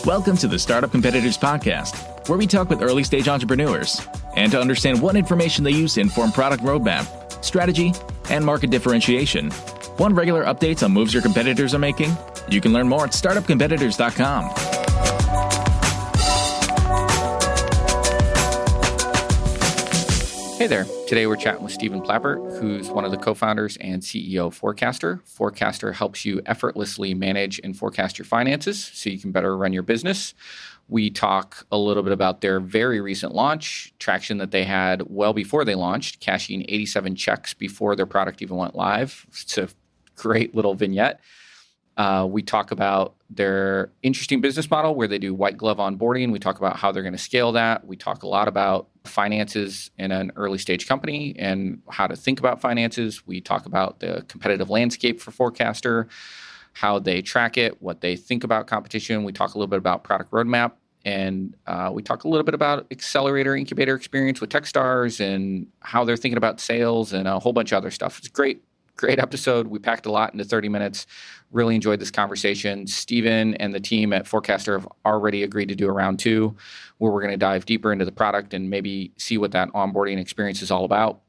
Welcome to the Startup Competitors Podcast, where we talk with early-stage entrepreneurs and to understand what information they use to inform product roadmap, strategy, and market differentiation. Want regular updates on moves your competitors are making? You can learn more at startupcompetitors.com. Hey there. Today we're chatting with Steven Plappert, who's one of the co-founders and CEO of Forecastr. Forecastr helps you effortlessly manage and forecast your finances so you can better run your business. We talk a little bit about their very recent launch, traction that they had well before they launched, cashing 87 checks before their product even went live. It's a great little vignette. We talk about their interesting business model where they do white glove onboarding. We talk about how they're going to scale that. We talk a lot about finances in an early stage company and how to think about finances. We talk about the competitive landscape for Forecastr, how they track it, what they think about competition. We talk a little bit about product roadmap, and we talk a little bit about accelerator incubator experience with Techstars and how they're thinking about sales and a whole bunch of other stuff. It's great episode. We packed a lot into 30 minutes. Really enjoyed this conversation. Steven and the team at Forecastr have already agreed to do a round 2 where we're going to dive deeper into the product and maybe see what that onboarding experience is all about.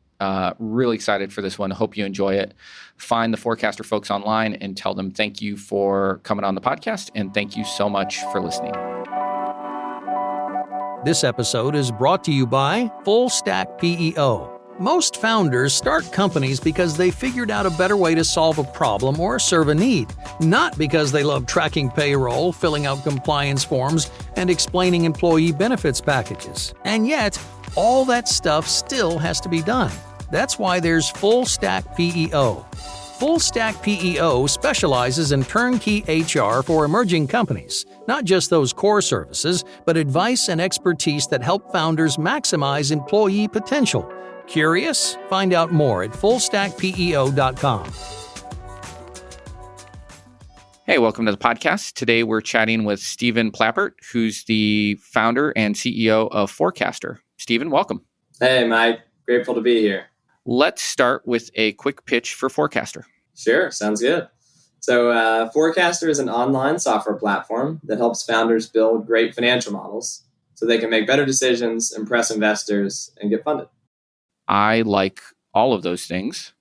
Really excited for this one. Hope you enjoy it. Find the Forecastr folks online and tell them thank you for coming on the podcast and thank you so much for listening. This episode is brought to you by Full Stack PEO. Most founders start companies because they figured out a better way to solve a problem or serve a need, not because they love tracking payroll, filling out compliance forms, and explaining employee benefits packages. And yet, all that stuff still has to be done. That's why there's Full Stack PEO. Full Stack PEO specializes in turnkey HR for emerging companies, not just those core services, but advice and expertise that help founders maximize employee potential. Curious? Find out more at fullstackpeo.com. Hey, welcome to the podcast. Today we're chatting with Steven Plappert, who's the founder and CEO of Forecastr. Steven, welcome. Hey, Mike. Grateful to be here. Let's start with a quick pitch for Forecastr. Sure. Sounds good. So Forecastr is an online software platform that helps founders build great financial models so they can make better decisions, impress investors, and get funded. I like all of those things.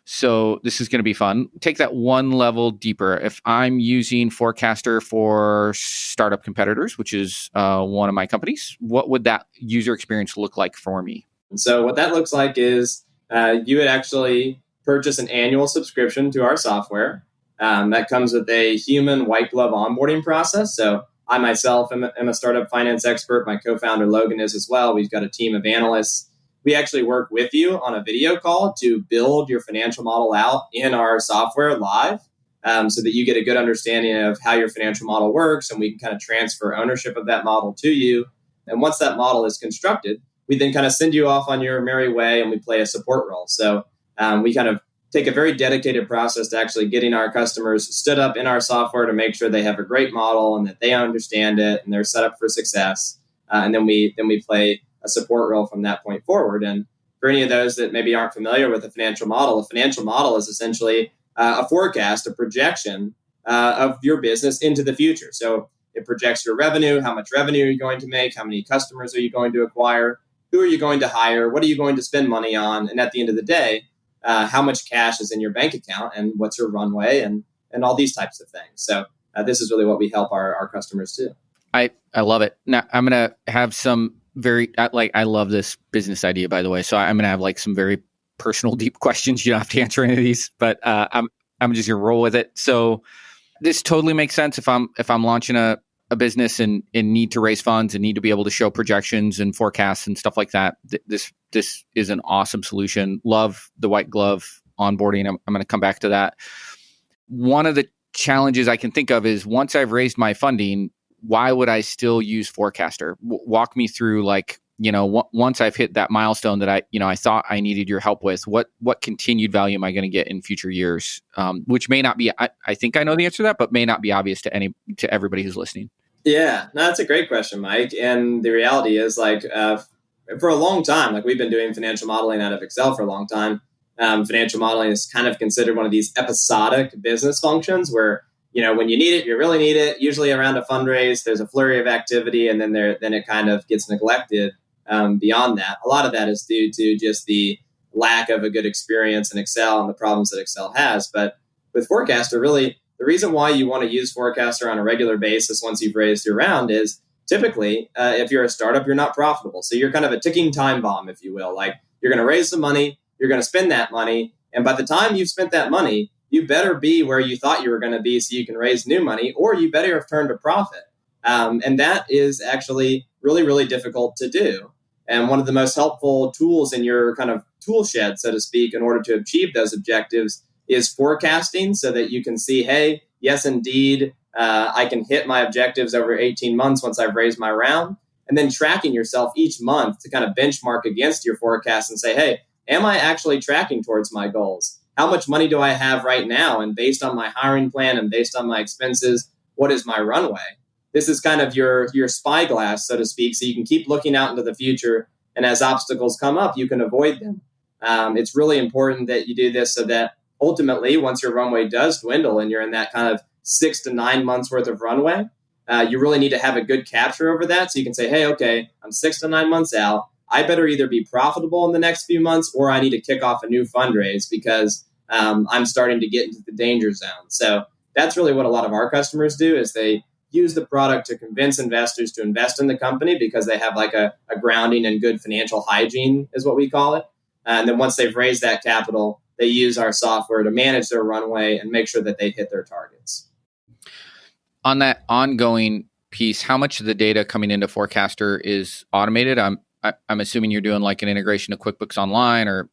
So this is going to be fun. Take that one level deeper. If I'm using Forecastr for Startup Competitors, which is one of my companies, what would that user experience look like for me? And so what that looks like is you would actually purchase an annual subscription to our software. That comes with a human white glove onboarding process. So I myself am a startup finance expert. My co-founder Logan is as well. We've got a team of analysts. We actually work with you on a video call to build your financial model out in our software live so that you get a good understanding of how your financial model works, and we can kind of transfer ownership of that model to you. And once that model is constructed, we then kind of send you off on your merry way and we play a support role. So we kind of take a very dedicated process to actually getting our customers stood up in our software to make sure they have a great model and that they understand it and they're set up for success. And then we play a support role from that point forward. And for any of those that maybe aren't familiar with a financial model is essentially a forecast, a projection of your business into the future. So it projects your revenue, how much revenue are you going to make, how many customers are you going to acquire, who are you going to hire, what are you going to spend money on, and at the end of the day, how much cash is in your bank account and what's your runway and all these types of things. So this is really what we help our customers do. I love it. Now I'm going to have some I love this business idea, by the way. So I'm going to have like some very personal, deep questions. You don't have to answer any of these, but I'm just going to roll with it. So this totally makes sense if I'm launching a business and need to raise funds and need to be able to show projections and forecasts and stuff like that. This is an awesome solution. Love the white glove onboarding. I'm going to come back to that. One of the challenges I can think of is once I've raised my funding, why would I still use Forecastr? Walk me through, once I've hit that milestone that I thought I needed your help with, what continued value am I going to get in future years? Which may not be, I think I know the answer to that, but may not be obvious to everybody who's listening. Yeah, no, that's a great question, Mike. And the reality is for a long time, we've been doing financial modeling out of Excel for a long time. Financial modeling is kind of considered one of these episodic business functions where, when you need it, you really need it. Usually around a fundraise, there's a flurry of activity, and then it kind of gets neglected. Beyond that, a lot of that is due to just the lack of a good experience in Excel and the problems that Excel has. But with Forecastr, really, the reason why you want to use Forecastr on a regular basis once you've raised your round is typically, if you're a startup, you're not profitable. So you're kind of a ticking time bomb, if you will. Like, you're going to raise some money, you're going to spend that money, and by the time you've spent that money, you better be where you thought you were going to be so you can raise new money, or you better have turned a profit. And that is actually really, really difficult to do. And one of the most helpful tools in your kind of tool shed, so to speak, in order to achieve those objectives is forecasting, so that you can see, hey, yes, indeed, I can hit my objectives over 18 months once I've raised my round. And then tracking yourself each month to kind of benchmark against your forecast and say, hey, am I actually tracking towards my goals? How much money do I have right now? And based on my hiring plan and based on my expenses, what is my runway? This is kind of your spyglass, so to speak, so you can keep looking out into the future. And as obstacles come up, you can avoid them. It's really important that you do this so that ultimately, once your runway does dwindle and you're in that kind of 6 to 9 months worth of runway, you really need to have a good capture over that. So you can say, hey, okay, I'm 6 to 9 months out. I better either be profitable in the next few months, or I need to kick off a new fundraise because I'm starting to get into the danger zone. So that's really what a lot of our customers do, is they use the product to convince investors to invest in the company because they have like a grounding and good financial hygiene is what we call it. And then once they've raised that capital, they use our software to manage their runway and make sure that they hit their targets. On that ongoing piece, how much of the data coming into Forecastr is automated? I'm assuming you're doing like an integration to QuickBooks Online or,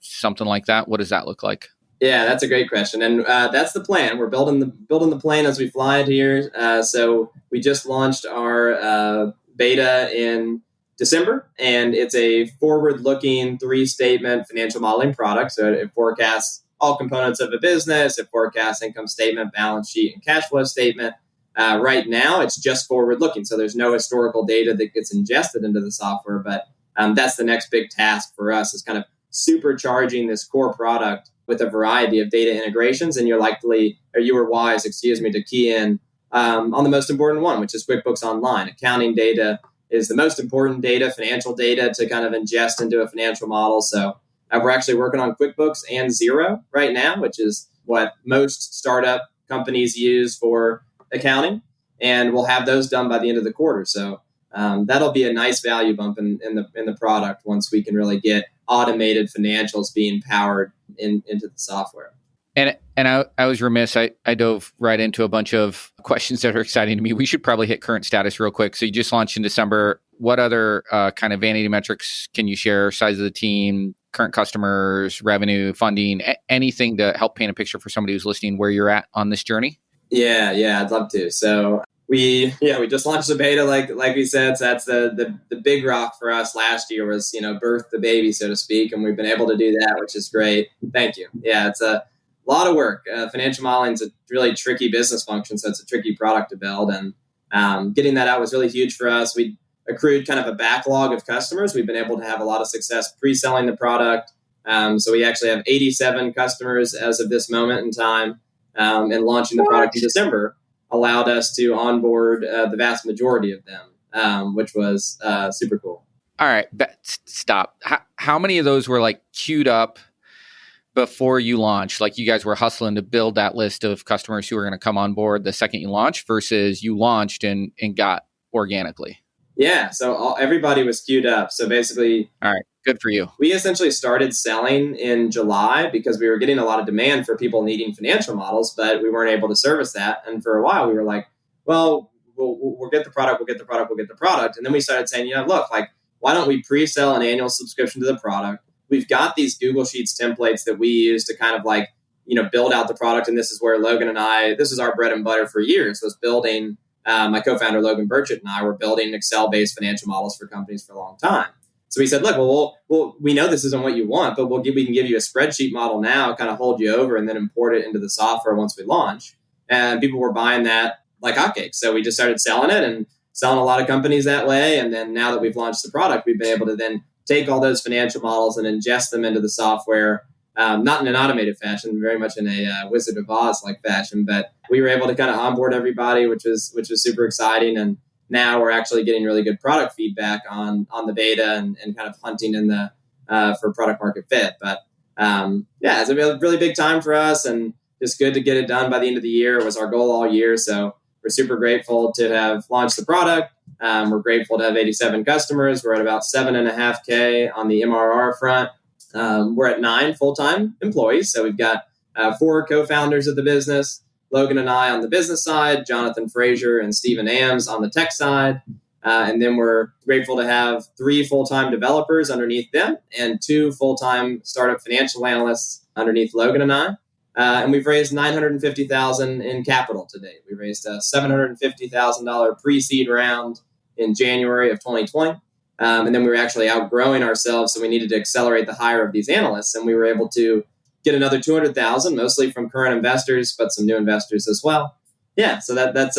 something like that. What does that look like? Yeah, that's a great question. And that's the plan. We're building the plane as we fly it here. So we just launched our beta in December, and it's a forward-looking 3-statement financial modeling product. So it forecasts all components of a business. It forecasts income statement, balance sheet, and cash flow statement. Right now, it's just forward-looking. So there's no historical data that gets ingested into the software. But that's the next big task for us, is kind of supercharging this core product with a variety of data integrations. And you were wise, to key in on the most important one, which is QuickBooks Online. Accounting data is the most important data, financial data, to kind of ingest into a financial model. So we're actually working on QuickBooks and Xero right now, which is what most startup companies use for accounting. And we'll have those done by the end of the quarter. So that'll be a nice value bump in the product once we can really get automated financials being powered into the software. And I was remiss. I dove right into a bunch of questions that are exciting to me. We should probably hit current status real quick. So you just launched in December. What other kind of vanity metrics can you share? Size of the team, current customers, revenue, funding, anything to help paint a picture for somebody who's listening where you're at on this journey? Yeah, I'd love to. So we just launched the beta, like we said. So that's the big rock for us last year was, birth the baby, so to speak. And we've been able to do that, which is great. Thank you. Yeah, it's a lot of work. Financial modeling is a really tricky business function, so it's a tricky product to build. And getting that out was really huge for us. We accrued kind of a backlog of customers. We've been able to have a lot of success pre-selling the product. So we actually have 87 customers as of this moment in time. And launching the product in December allowed us to onboard the vast majority of them, which was super cool. All right, stop. How many of those were like queued up before you launched? Like you guys were hustling to build that list of customers who were going to come on board the second you launched versus you launched and got organically? Yeah, so everybody was queued up. So basically, all right, good for you. We essentially started selling in July because we were getting a lot of demand for people needing financial models, but we weren't able to service that. And for a while, we were like, well, we'll get the product, we'll get the product. And then we started saying, look, like, why don't we pre-sell an annual subscription to the product? We've got these Google Sheets templates that we use to kind of like, build out the product. And this is where Logan and I, this is our bread and butter for years, was building. My co-founder, Logan Burchett, and I were building Excel-based financial models for companies for a long time. So we said, look, well, we know this isn't what you want, but we can give you a spreadsheet model now, kind of hold you over, and then import it into the software once we launch. And people were buying that like hotcakes. So we just started selling it and selling a lot of companies that way. And then now that we've launched the product, we've been able to then take all those financial models and ingest them into the software not in an automated fashion, very much in a Wizard of Oz like fashion. But we were able to kind of onboard everybody, which was super exciting. And now we're actually getting really good product feedback on the beta and kind of hunting in the for product market fit. But it's a really big time for us, and just good to get it done by the end of the year. It was our goal all year. So we're super grateful to have launched the product. We're grateful to have 87 customers. We're at about 7.5K on the MRR front. We're at 9 full-time employees. So we've got 4 co-founders of the business, Logan and I on the business side, Jonathan Frazier and Stephen Ames on the tech side. And then we're grateful to have 3 full-time developers underneath them and 2 full-time startup financial analysts underneath Logan and I. And we've raised $950,000 in capital to date. We raised a $750,000 pre-seed round in January of 2020. And then we were actually outgrowing ourselves, so we needed to accelerate the hire of these analysts. And we were able to get another $200,000, mostly from current investors, but some new investors as well. Yeah, so that's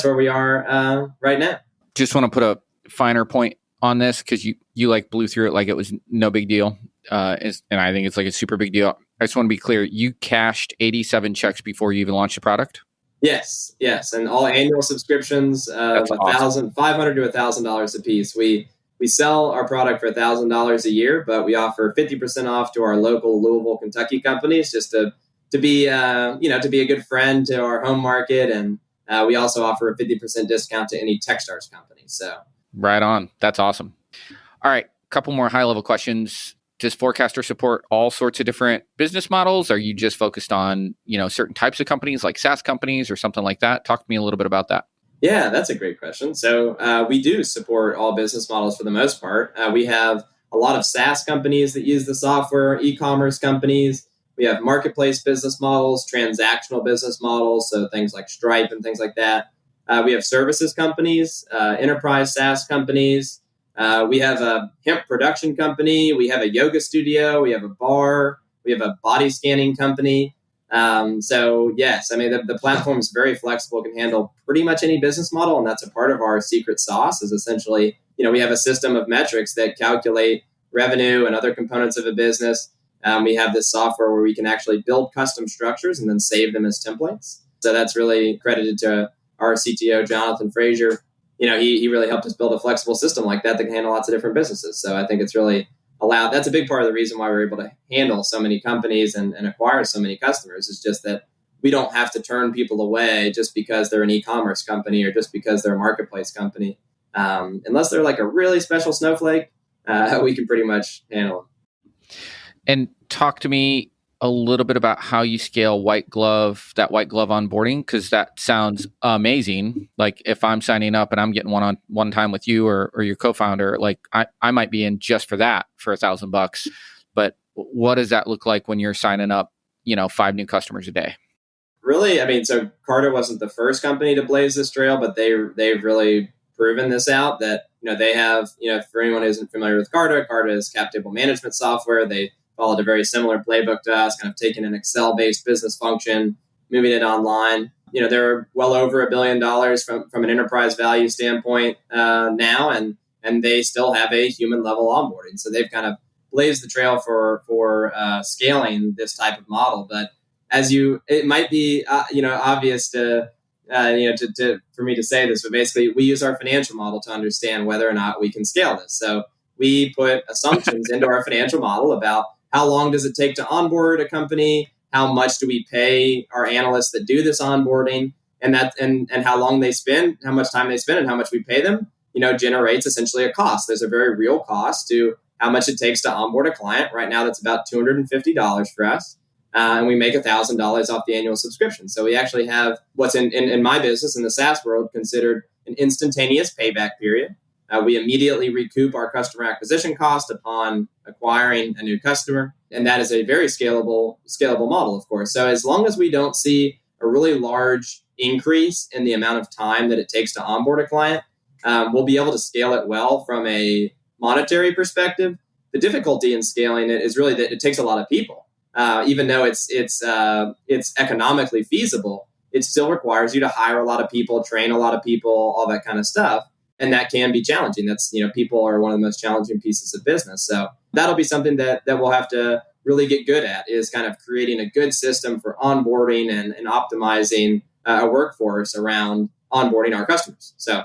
where we are right now. Just want to put a finer point on this because you like blew through it like it was no big deal, and I think it's like a super big deal. I just want to be clear: you cashed 87 checks before you even launched the product. Yes, and all annual subscriptions of $500 to $1,000 a piece. We sell our product for $1,000 a year, but we offer 50% off to our local Louisville, Kentucky companies, just to be a good friend to our home market, and we also offer a 50% discount to any Techstars company. So right on, that's awesome. All right, a couple more high level questions. Does Forecastr support all sorts of different business models? Are you just focused on certain types of companies like SaaS companies or something like that? Talk to me a little bit about that. Yeah, that's a great question. So we do support all business models for the most part. We have a lot of SaaS companies that use the software, e-commerce companies. We have marketplace business models, transactional business models, so things like Stripe and things like that. We have services companies, enterprise SaaS companies. We have a hemp production company. We have a yoga studio. We have a bar. We have a body scanning company. So yes, I mean, the platform is very flexible, can handle pretty much any business model. And that's a part of our secret sauce is essentially, we have a system of metrics that calculate revenue and other components of a business. We have this software where we can actually build custom structures and then save them as templates. So that's really credited to our CTO, Jonathan Frazier. He really helped us build a flexible system like that can handle lots of different businesses. So I think it's really allowed. That's a big part of the reason why we're able to handle so many companies and acquire so many customers is just that we don't have to turn people away just because they're an e-commerce company or just because they're a marketplace company. Unless they're like a really special snowflake, we can pretty much handle them. And talk to me a little bit about how you scale white glove onboarding, because that sounds amazing. Like if I'm signing up and I'm getting one time with you or your co-founder, like I might be in just for that for $1,000. But what does that look like when you're signing up, 5 new customers a day? Really, I mean, so Carta wasn't the first company to blaze this trail, but they've really proven this out that, they have, for anyone who isn't familiar with Carta is cap table management software. They followed a very similar playbook to us, kind of taking an Excel-based business function, moving it online. They're well over $1 billion from an enterprise value standpoint now, and they still have a human level onboarding. So they've kind of blazed the trail for scaling this type of model. But it might be obvious to for me to say this, but basically we use our financial model to understand whether or not we can scale this. So we put assumptions into our financial model about how long does it take to onboard a company? How much do we pay our analysts that do this onboarding? And how long they spend, how much time they spend, and how much we pay them, generates essentially a cost. There's a very real cost to how much it takes to onboard a client. Right now, that's about $250 for us. And we make $1,000 off the annual subscription. So we actually have what's in my business, in the SaaS world, considered an instantaneous payback period. We immediately recoup our customer acquisition cost upon acquiring a new customer. And that is a very scalable model, of course. So as long as we don't see a really large increase in the amount of time that it takes to onboard a client, we'll be able to scale it well from a monetary perspective. The difficulty in scaling it is really that it takes a lot of people. Even though it's economically feasible, it still requires you to hire a lot of people, train a lot of people, all that kind of stuff. And that can be challenging. That's, people are one of the most challenging pieces of business. So that'll be something that we'll have to really get good at, is kind of creating a good system for onboarding and optimizing a workforce around onboarding our customers. So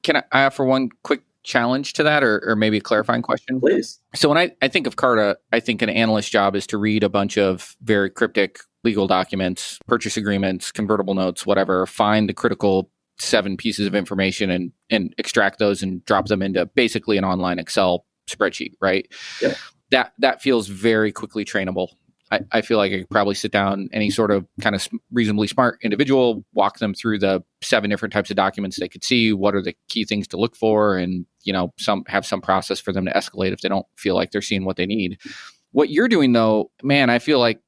can I offer one quick challenge to that, or maybe a clarifying question? Please. So when I think of Carta, I think an analyst job is to read a bunch of very cryptic legal documents, purchase agreements, convertible notes, whatever, find the critical 7 pieces of information and extract those and drop them into basically an online Excel spreadsheet, right? Yep. That feels very quickly trainable. I feel like I could probably sit down any sort of kind of reasonably smart individual, walk them through the 7 different types of documents they could see, what are the key things to look for, and some process for them to escalate if they don't feel like they're seeing what they need. What you're doing though, man, I feel like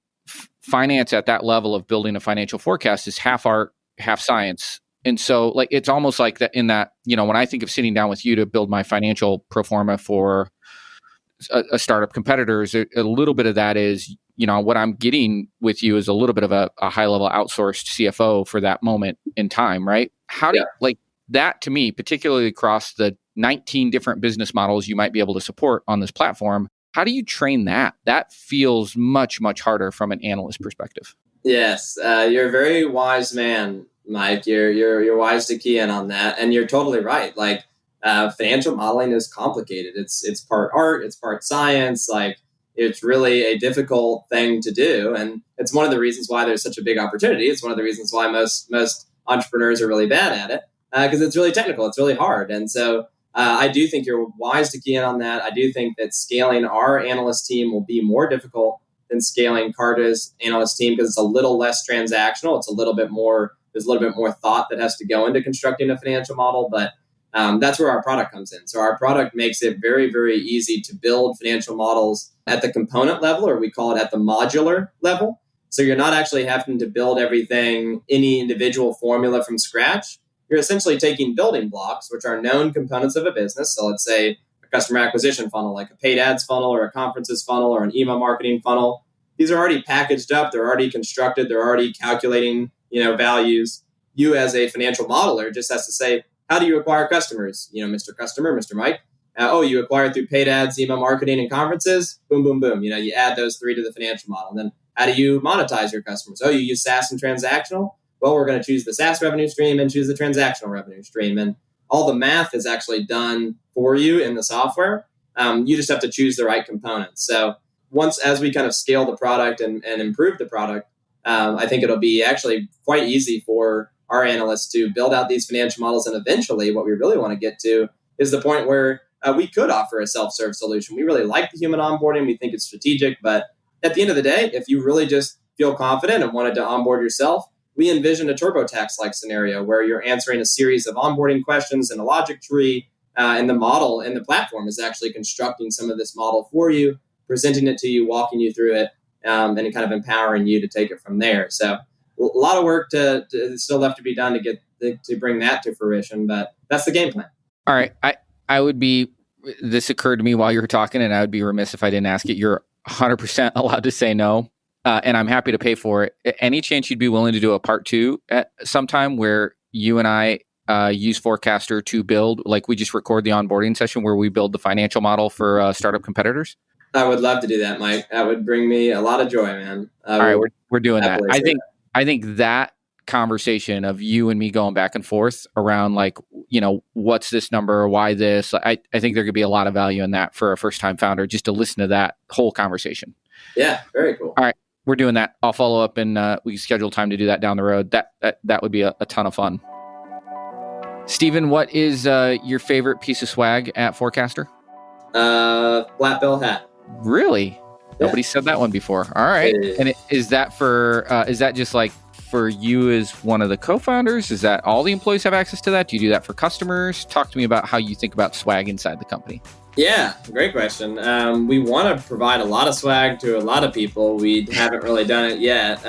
finance at that level of building a financial forecast is half art, half science. And so like it's almost like that in that, when I think of sitting down with you to build my financial pro forma for a startup competitors, a little bit of that is, what I'm getting with you is a little bit of a high level outsourced CFO for that moment in time, right? How do you, like that to me, particularly across the 19 different business models you might be able to support on this platform, how do you train that? That feels much, much harder from an analyst perspective. Yes, you're a very wise man, Mike. You're wise to key in on that, and you're totally right. Like financial modeling is complicated. It's part art, it's part science. Like it's really a difficult thing to do, and it's one of the reasons why there's such a big opportunity. It's one of the reasons why most entrepreneurs are really bad at it because it's really technical. It's really hard, and so. I do think you're wise to key in on that. I do think that scaling our analyst team will be more difficult than scaling Carta's analyst team because it's a little less transactional. It's a little bit more. There's a little bit more thought that has to go into constructing a financial model, but that's where our product comes in. So our product makes it very, very easy to build financial models at the component level, or we call it at the modular level. So you're not actually having to build everything, any individual formula from scratch. You're essentially taking building blocks, which are known components of a business. So let's say a customer acquisition funnel, like a paid ads funnel or a conferences funnel or an email marketing funnel. These are already packaged up. They're already constructed. They're already calculating, values. You as a financial modeler just has to say, how do you acquire customers? Mr. Customer, Mr. Mike. You acquire through paid ads, email marketing, and conferences. Boom, boom, boom. You add those 3 to the financial model. And then how do you monetize your customers? You use SaaS and transactional. Well, we're going to choose the SaaS revenue stream and choose the transactional revenue stream. And all the math is actually done for you in the software. You just have to choose the right components. So as we kind of scale the product and improve the product, I think it'll be actually quite easy for our analysts to build out these financial models. And eventually what we really want to get to is the point where we could offer a self-serve solution. We really like the human onboarding. We think it's strategic. But at the end of the day, if you really just feel confident and wanted to onboard yourself, we envision a TurboTax-like scenario where you're answering a series of onboarding questions in a logic tree, and the model and the platform is actually constructing some of this model for you, presenting it to you, walking you through it, and kind of empowering you to take it from there. So a lot of work to still left to be done to bring that to fruition, but that's the game plan. All right. This occurred to me while you were talking, and I would be remiss if I didn't ask it. You're 100% allowed to say no. And I'm happy to pay for it. Any chance you'd be willing to do a part 2 at some time where you and I use Forecastr to build, like we just record the onboarding session where we build the financial model for startup competitors? I would love to do that, Mike. That would bring me a lot of joy, man. All right, we're doing that. I think that conversation of you and me going back and forth around like, what's this number? Why this? I think there could be a lot of value in that for a first-time founder just to listen to that whole conversation. Yeah, very cool. All right. We're doing that. I'll follow up and we schedule time to do that down the road. That would be a ton of fun. Steven, what is your favorite piece of swag at Forecastr? Flat bill hat. Really? Yeah. Nobody said that one before. All right. Yeah. And is that is that just like for you as one of the co-founders? Is that all the employees have access to that? Do you do that for customers? Talk to me about how you think about swag inside the company. Yeah, great question. We want to provide a lot of swag to a lot of people. We haven't really done it yet.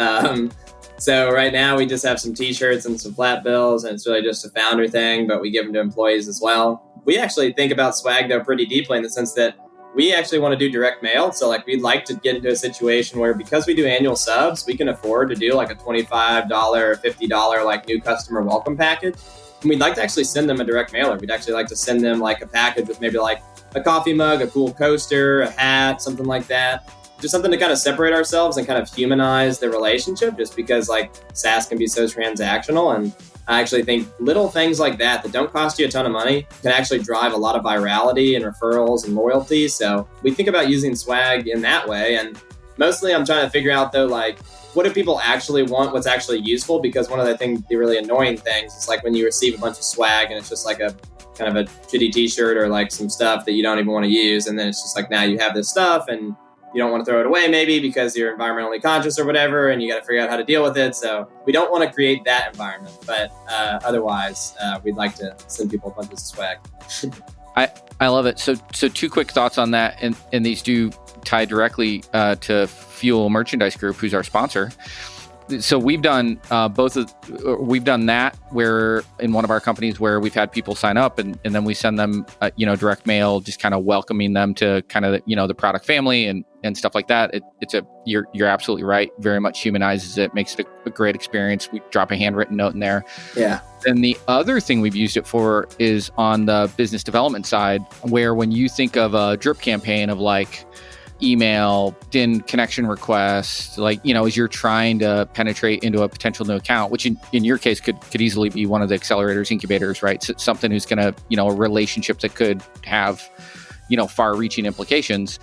So right now we just have some t-shirts and some flat bills, and it's really just a founder thing, but we give them to employees as well. We actually think about swag though pretty deeply in the sense that we actually want to do direct mail. So like we'd like to get into a situation where because we do annual subs, we can afford to do like a $25 or $50 like new customer welcome package. And we'd like to actually send them a direct mailer. We'd actually like to send them like a package with maybe like a coffee mug, a cool coaster, a hat, something like that. just something to kind of separate ourselves and kind of humanize the relationship, just because like SaaS can be so transactional. And I actually think little things like that don't cost you a ton of money can actually drive a lot of virality and referrals and loyalty. So we think about using swag in that way. And mostly I'm trying to figure out though, like, what do people actually want? What's actually useful? Because one of the really annoying things is like when you receive a bunch of swag and it's just like a kind of a shitty t-shirt or like some stuff that you don't even want to use. And then it's just like, now you have this stuff and you don't want to throw it away maybe because you're environmentally conscious or whatever, and you got to figure out how to deal with it. So we don't want to create that environment, but otherwise we'd like to send people a bunch of swag. I love it. So two quick thoughts on that, and these do tie directly to Fuel Merchandise Group, who's our sponsor. So we've done we've done that where in one of our companies where we've had people sign up and then we send them direct mail, just kind of welcoming them to kind of the product family and stuff like that. You're absolutely right. Very much humanizes it, makes it a great experience. We drop a handwritten note in there. Yeah. And the other thing we've used it for is on the business development side, where when you think of a drip campaign of like email, DIN connection request, as you're trying to penetrate into a potential new account, which in your case could easily be one of the accelerators, incubators, right? So something who's going to, a relationship that could have, far-reaching implications.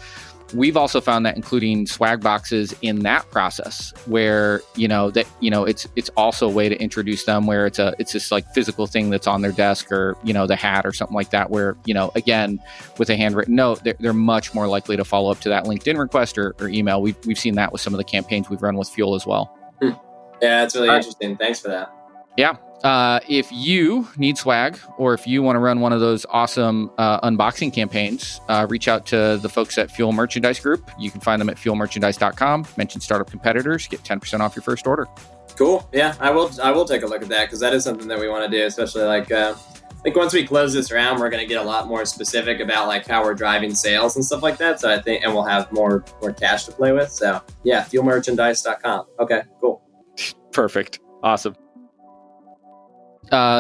We've also found that including swag boxes in that process where, it's also a way to introduce them where it's this like physical thing that's on their desk or, the hat or something like that where, again, with a handwritten note, they're much more likely to follow up to that LinkedIn request or email. We've seen that with some of the campaigns we've run with Fuel as well. Yeah, it's really interesting. Thanks for that. Yeah. If you need swag or if you want to run one of those awesome unboxing campaigns, reach out to the folks at Fuel Merchandise Group. You can find them at fuelmerchandise.com. Mention Startup Competitors, get 10% off your first order. Cool. Yeah, I will take a look at that because that is something that we want to do, especially I think once we close this round, we're going to get a lot more specific about like how we're driving sales and stuff like that. So I think, and we'll have more cash to play with. So yeah, fuelmerchandise.com. Okay, cool. Perfect. Awesome.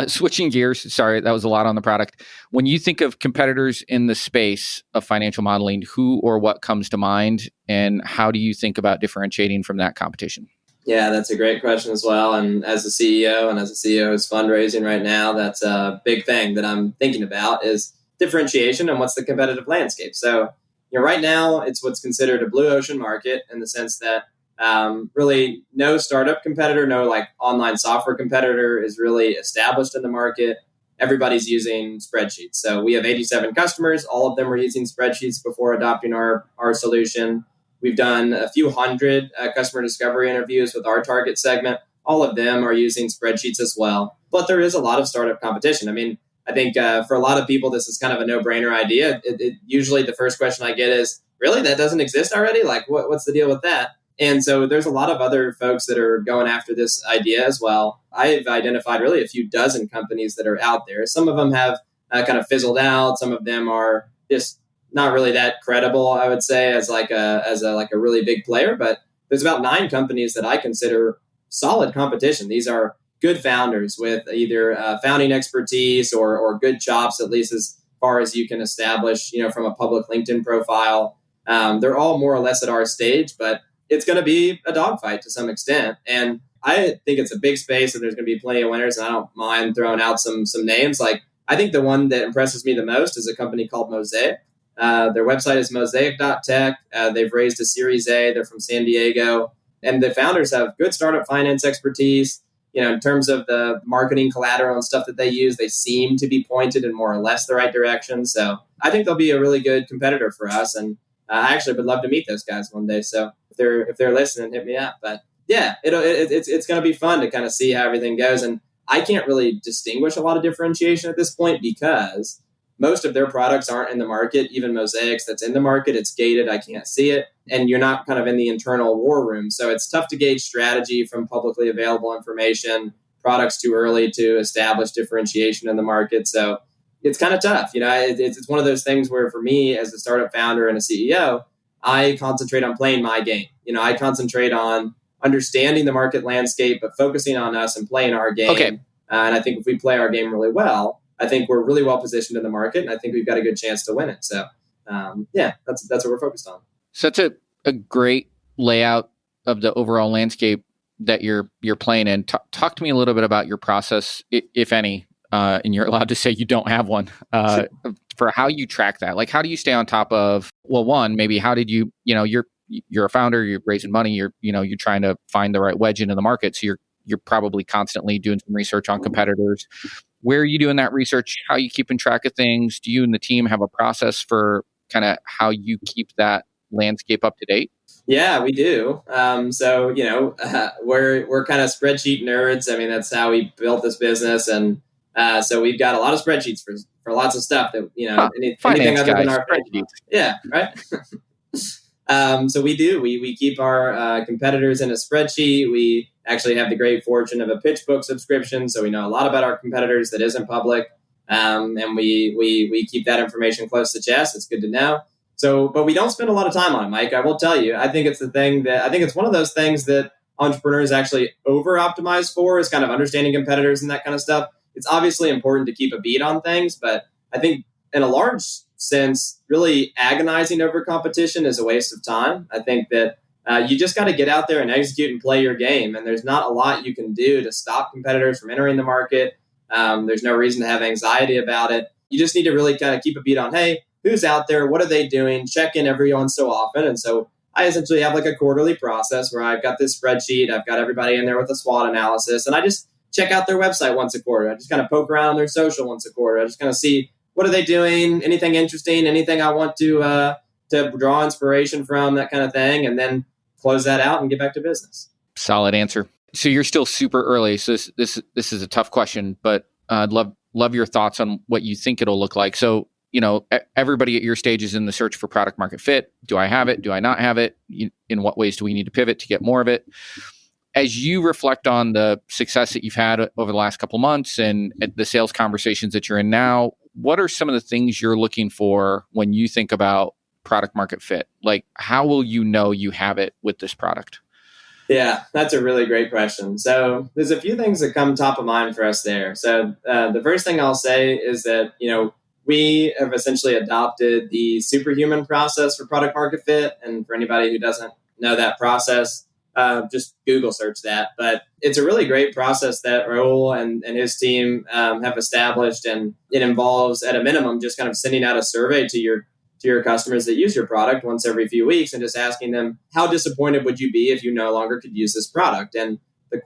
Switching gears, sorry, that was a lot on the product. When you think of competitors in the space of financial modeling, who or what comes to mind, and how do you think about differentiating from that competition? Yeah, that's a great question as well. And as a CEO and as a CEO who's fundraising right now, that's a big thing that I'm thinking about is differentiation and what's the competitive landscape. So, right now it's what's considered a blue ocean market in the sense that really no startup competitor, no like online software competitor is really established in the market. Everybody's using spreadsheets. So we have 87 customers. All of them were using spreadsheets before adopting our solution. We've done a few hundred customer discovery interviews with our target segment. All of them are using spreadsheets as well. But there is a lot of startup competition. I mean, I think for a lot of people, this is kind of a no-brainer idea. Usually the first question I get is, really? That doesn't exist already? Like, what's the deal with that? And so there's a lot of other folks that are going after this idea as well. I've identified really a few dozen companies that are out there. Some of them have kind of fizzled out. Some of them are just not really that credible, I would say, as a really big player. But there's about 9 companies that I consider solid competition. These are good founders with either founding expertise or good chops, at least as far as you can establish, from a public LinkedIn profile. They're all more or less at our stage, but it's going to be a dogfight to some extent. And I think it's a big space and there's going to be plenty of winners. And I don't mind throwing out some names. Like, I think the one that impresses me the most is a company called Mosaic. Their website is mosaic.tech. They've raised a Series A. They're from San Diego. And the founders have good startup finance expertise. In terms of the marketing collateral and stuff that they use, they seem to be pointed in more or less the right direction. So I think they'll be a really good competitor for us. And I actually would love to meet those guys one day. So if they're listening, hit me up. But yeah, it's going to be fun to kind of see how everything goes. And I can't really distinguish a lot of differentiation at this point because most of their products aren't in the market. Even Mosaic's that's in the market, it's gated. I can't see it. And you're not kind of in the internal war room. So it's tough to gauge strategy from publicly available information. Products too early to establish differentiation in the market. So it's kind of tough. It's one of those things where for me as a startup founder and a CEO, I concentrate on playing my game. I concentrate on understanding the market landscape, but focusing on us and playing our game. Okay. And I think if we play our game really well, I think we're really well positioned in the market, and I think we've got a good chance to win it. So, that's what we're focused on. So that's a great layout of the overall landscape that you're playing in. Talk to me a little bit about your process, if any, and you're allowed to say you don't have one, for how you track that. Like, how do you stay on top of, well, one, maybe how did you, you're a founder, you're raising money, you're trying to find the right wedge into the market. So you're probably constantly doing some research on competitors. Where are you doing that research? How are you keeping track of things? Do you and the team have a process for kind of how you keep that landscape up to date? Yeah, we do. So, we're kind of spreadsheet nerds. I mean, that's how we built this business. And so we've got a lot of spreadsheets for lots of stuff that, anything other than our spreadsheets. Yeah, right. So we do. We keep our competitors in a spreadsheet. We actually have the great fortune of a pitch book subscription, so we know a lot about our competitors that isn't public, and we keep that information close to chest. It's good to know. So, but we don't spend a lot of time on it, Mike. I will tell you. I think it's one of those things that entrepreneurs actually over optimize for, is kind of understanding competitors and that kind of stuff. It's obviously important to keep a beat on things, but I think in a large sense, really agonizing over competition is a waste of time. I think that you just got to get out there and execute and play your game. And there's not a lot you can do to stop competitors from entering the market. There's no reason to have anxiety about it. You just need to really kind of keep a beat on, hey, who's out there? What are they doing? Check in every once so often. And so I essentially have like a quarterly process where I've got this spreadsheet. I've got everybody in there with a SWOT analysis. And I just check out their website once a quarter. I just kind of poke around on their social once a quarter. I just kind of see, what are they doing? Anything interesting? Anything I want to draw inspiration from, that kind of thing, and then close that out and get back to business. Solid answer. So you're still super early. So this is a tough question, but I'd love your thoughts on what you think it'll look like. So everybody at your stage is in the search for product market fit. Do I have it? Do I not have it? In what ways do we need to pivot to get more of it? As you reflect on the success that you've had over the last couple of months and the sales conversations that you're in now, what are some of the things you're looking for when you think about product market fit? Like, how will you know you have it with this product? Yeah, that's a really great question. So there's a few things that come top of mind for us there. So the first thing I'll say is that, we have essentially adopted the superhuman process for product market fit. And for anybody who doesn't know that process, just Google search that. But it's a really great process that Raul and his team have established. And it involves, at a minimum, just kind of sending out a survey to your customers that use your product once every few weeks and just asking them, how disappointed would you be if you no longer could use this product? And the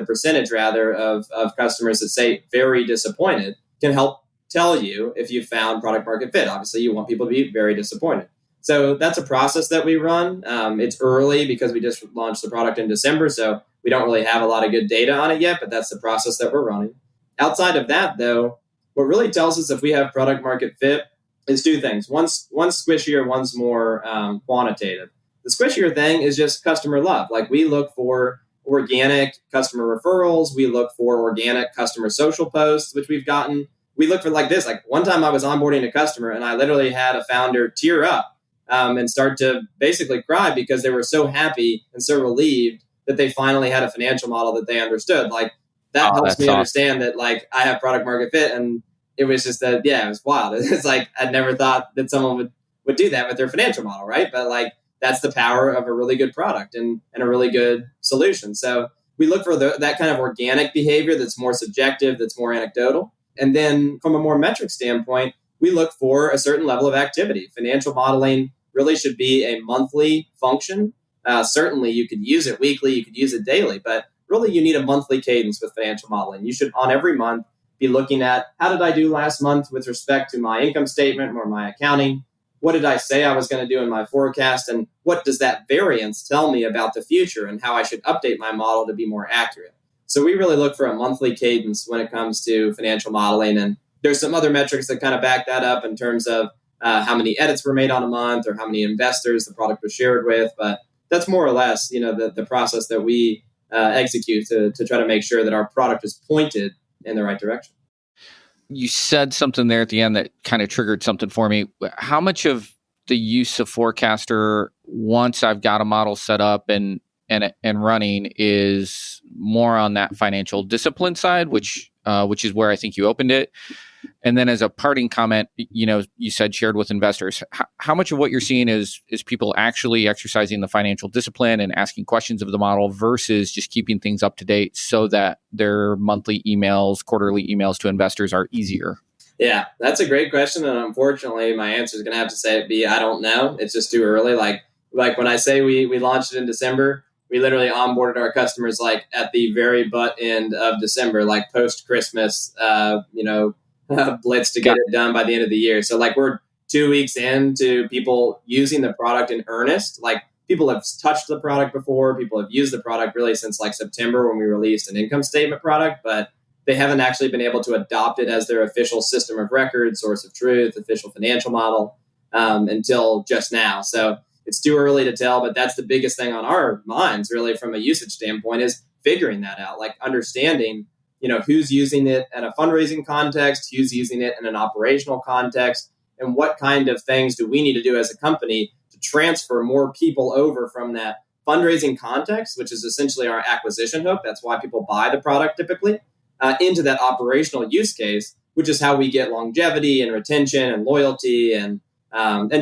percentage of customers that say very disappointed can help tell you if you found product market fit. Obviously, you want people to be very disappointed. So that's a process that we run. It's early because we just launched the product in December, so we don't really have a lot of good data on it yet, but that's the process that we're running. Outside of that, though, what really tells us if we have product market fit is two things. One's squishier, one's more quantitative. The squishier thing is just customer love. Like, we look for organic customer referrals. We look for organic customer social posts, which we've gotten. We look for like this. Like, one time I was onboarding a customer and I literally had a founder tear up and start to basically cry because they were so happy and so relieved that they finally had a financial model that they understood. Like, that helps me understand that, like, I have product market fit. And it was just that, it was wild. It's like, I'd never thought that someone would do that with their financial model, right? But like, that's the power of a really good product and a really good solution. So we look for that kind of organic behavior that's more subjective, that's more anecdotal. And then from a more metric standpoint, we look for a certain level of activity. Financial modeling really should be a monthly function. Certainly, you could use it weekly, you could use it daily, but really you need a monthly cadence with financial modeling. You should, on every month, be looking at, how did I do last month with respect to my income statement or my accounting? What did I say I was going to do in my forecast? And what does that variance tell me about the future and how I should update my model to be more accurate? So we really look for a monthly cadence when it comes to financial modeling. And there's some other metrics that kind of back that up in terms of how many edits were made on a month or how many investors the product was shared with. But that's more or less, the process that we execute to try to make sure that our product is pointed in the right direction. You said something there at the end that kind of triggered something for me. How much of the use of Forecastr, once I've got a model set up and running, is more on that financial discipline side, which is where I think you opened it, And then as a parting comment, you said shared with investors. How much of what you're seeing is people actually exercising the financial discipline and asking questions of the model versus just keeping things up to date so that their monthly emails, quarterly emails to investors are easier? Yeah, that's a great question. And unfortunately, my answer is going to have to be, I don't know. It's just too early. Like when I say we launched it in December, we literally onboarded our customers like at the very butt end of December, like post-Christmas, blitz to get it done by the end of the year. So like we're 2 weeks into people using the product in earnest. Like people have touched the product before. People have used the product really since like September when we released an income statement product, but they haven't actually been able to adopt it as their official system of record, source of truth, official financial model until just now. So it's too early to tell, but that's the biggest thing on our minds really from a usage standpoint is figuring that out, like understanding, who's using it in a fundraising context, who's using it in an operational context, and what kind of things do we need to do as a company to transfer more people over from that fundraising context, which is essentially our acquisition hook. That's why people buy the product typically, into that operational use case, which is how we get longevity and retention and loyalty and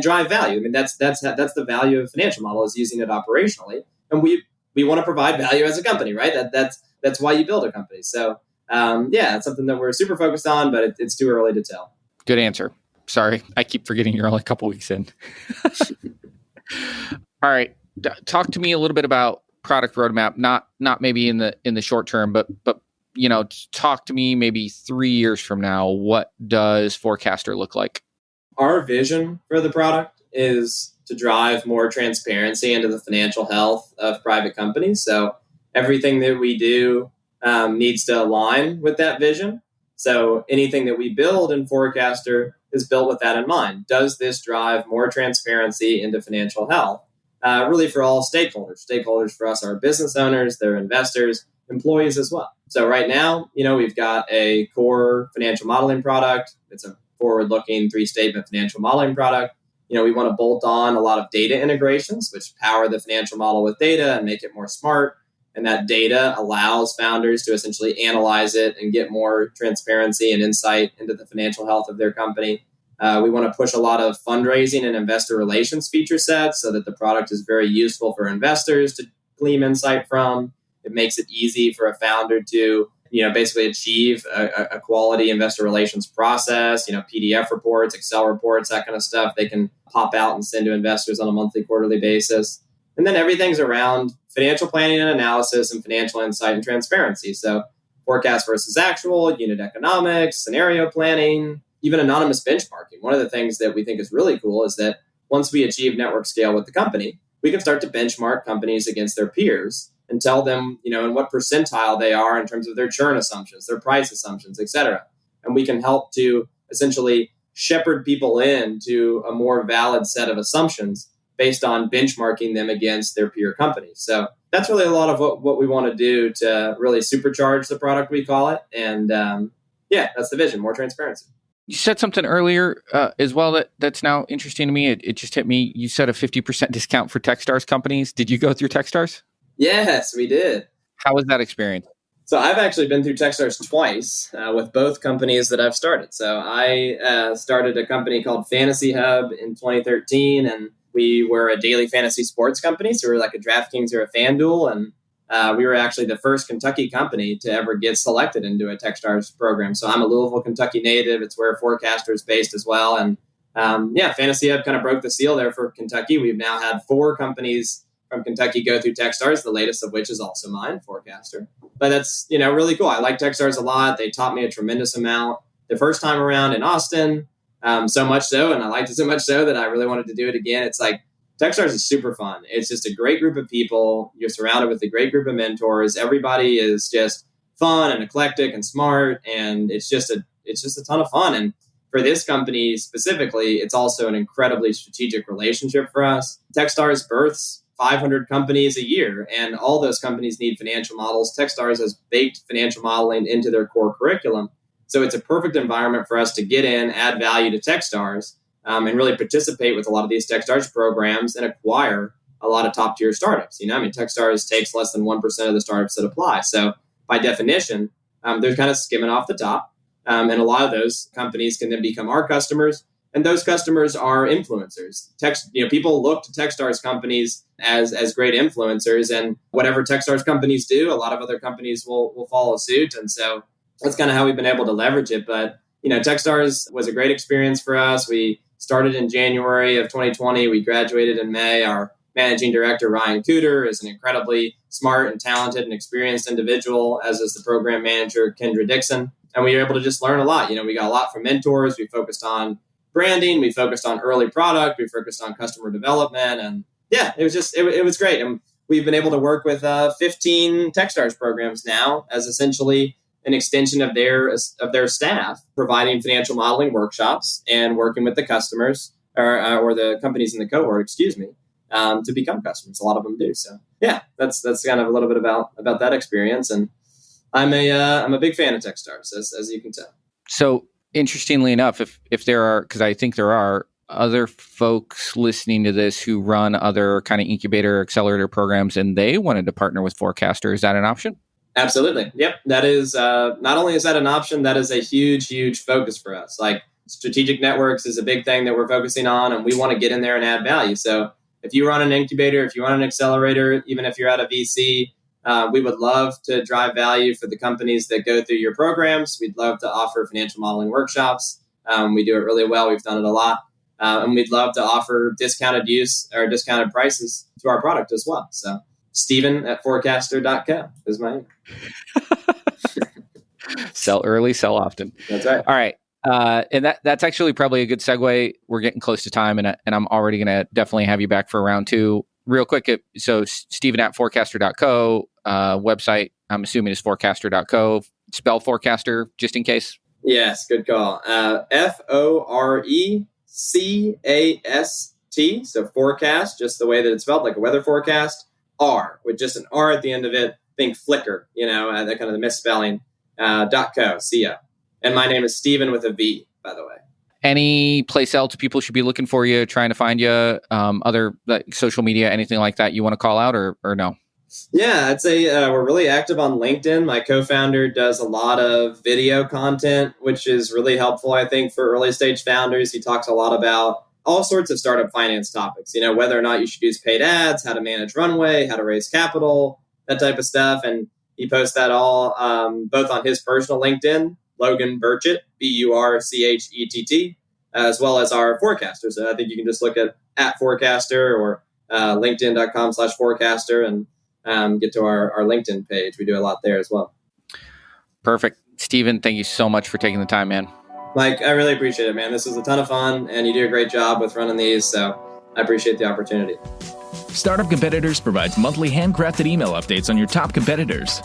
drive value. I mean, that's the value of a financial model is using it operationally, and we want to provide value as a company, right? That's why you build a company. So it's something that we're super focused on, but it's too early to tell. Good answer. Sorry, I keep forgetting you're only a couple weeks in. All right, talk to me a little bit about product roadmap. Not maybe in the short term, but talk to me maybe 3 years from now. What does Forecastr look like? Our vision for the product is to drive more transparency into the financial health of private companies. So everything that we do needs to align with that vision. So anything that we build in Forecastr is built with that in mind. Does this drive more transparency into financial health? Really for all stakeholders. Stakeholders for us are business owners, their investors, employees as well. So right now, we've got a core financial modeling product. It's a forward-looking 3-statement financial modeling product. We want to bolt on a lot of data integrations, which power the financial model with data and make it more smart. And that data allows founders to essentially analyze it and get more transparency and insight into the financial health of their company. We want to push a lot of fundraising and investor relations feature sets so that the product is very useful for investors to glean insight from. It makes it easy for a founder to, basically achieve a quality investor relations process, PDF reports, Excel reports, that kind of stuff. They can pop out and send to investors on a monthly, quarterly basis. And then everything's around financial planning and analysis and financial insight and transparency. So forecast versus actual, unit economics, scenario planning, even anonymous benchmarking. One of the things that we think is really cool is that once we achieve network scale with the company, we can start to benchmark companies against their peers and tell them, in what percentile they are in terms of their churn assumptions, their price assumptions, et cetera. And we can help to essentially shepherd people into a more valid set of assumptions based on benchmarking them against their peer companies. So that's really a lot of what we want to do to really supercharge the product, we call it. And that's the vision, more transparency. You said something earlier as well that's now interesting to me. It just hit me. You said a 50% discount for Techstars companies. Did you go through Techstars? Yes, we did. How was that experience? So I've actually been through Techstars twice with both companies that I've started. So I started a company called Fantasy Hub in 2013, and we were a daily fantasy sports company. So we were like a DraftKings or a FanDuel, and we were actually the first Kentucky company to ever get selected into a Techstars program. So I'm a Louisville, Kentucky native. It's where Forecastr is based as well. And Fantasy Hub kind of broke the seal there for Kentucky. We've now had 4 companies from Kentucky go through Techstars, the latest of which is also mine, Forecastr. But that's, really cool. I like Techstars a lot. They taught me a tremendous amount the first time around in Austin, so much so, and I liked it so much so that I really wanted to do it again. It's like, Techstars is super fun. It's just a great group of people. You're surrounded with a great group of mentors. Everybody is just fun and eclectic and smart, and it's just a ton of fun. And for this company specifically, it's also an incredibly strategic relationship for us. Techstars births 500 companies a year, and all those companies need financial models. Techstars has baked financial modeling into their core curriculum. So it's a perfect environment for us to get in, add value to Techstars, and really participate with a lot of these Techstars programs and acquire a lot of top tier startups. Techstars takes less than 1% of the startups that apply. So by definition, they're kind of skimming off the top. And a lot of those companies can then become our customers. And those customers are influencers. People look to Techstars companies as great influencers, and whatever Techstars companies do, a lot of other companies will follow suit. And so that's kind of how we've been able to leverage it. But, Techstars was a great experience for us. We started in January of 2020. We graduated in May. Our managing director, Ryan Cooter, is an incredibly smart and talented and experienced individual, as is the program manager, Kendra Dixon. And we were able to just learn a lot. We got a lot from mentors. We focused on branding, we focused on early product, we focused on customer development, and it was great. And we've been able to work with 15 Techstars programs now as essentially an extension of their staff, providing financial modeling workshops and working with the customers or the companies in the cohort, to become customers. A lot of them do. So that's kind of a little bit about that experience. And I'm a big fan of Techstars, as you can tell. So, interestingly enough, if there are, because I think there are other folks listening to this who run other kind of incubator accelerator programs and they wanted to partner with Forecastr, is that an option? Absolutely. Yep. That is, not only is that an option, that is a huge, huge focus for us. Like, strategic networks is a big thing that we're focusing on, and we want to get in there and add value. So if you run an incubator, if you run an accelerator, even if you're at a VC, we would love to drive value for the companies that go through your programs. We'd love to offer financial modeling workshops. We do it really well. We've done it a lot. And we'd love to offer discounted use or discounted prices to our product as well. So Steven at Forecastr.co is my email. Sell early, sell often. That's right. All right. And that's actually probably a good segue. We're getting close to time, and I'm already going to definitely have you back for round two. Real quick, so Steven at Forecastr.co, website, I'm assuming is Forecastr.co. Spell Forecastr, just in case. Yes, good call. Forecast. So forecast, just the way that it's spelled, like a weather forecast. R, with just an R at the end of it. Think Flickr, that kind of the misspelling. .co, C-O. And my name is Steven with a V, by the way. Any place else people should be looking for you, trying to find you, other social media, anything like that you want to call out or no? Yeah, I'd say we're really active on LinkedIn. My co-founder does a lot of video content, which is really helpful, I think, for early stage founders. He talks a lot about all sorts of startup finance topics, whether or not you should use paid ads, how to manage runway, how to raise capital, that type of stuff. And he posts that all both on his personal LinkedIn, Logan Burchett, Burchett, as well as our Forecastr. So I think you can just look at Forecastr or linkedin.com/Forecastr and get to our LinkedIn page. We do a lot there as well. Perfect. Steven, thank you so much for taking the time, man. Mike, I really appreciate it, man. This was a ton of fun, and you do a great job with running these, so I appreciate the opportunity. Startup Competitors provides monthly handcrafted email updates on your top competitors.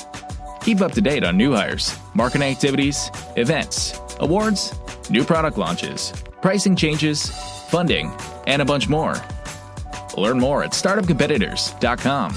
Keep up to date on new hires, marketing activities, events, awards, new product launches, pricing changes, funding, and a bunch more. Learn more at startupcompetitors.com.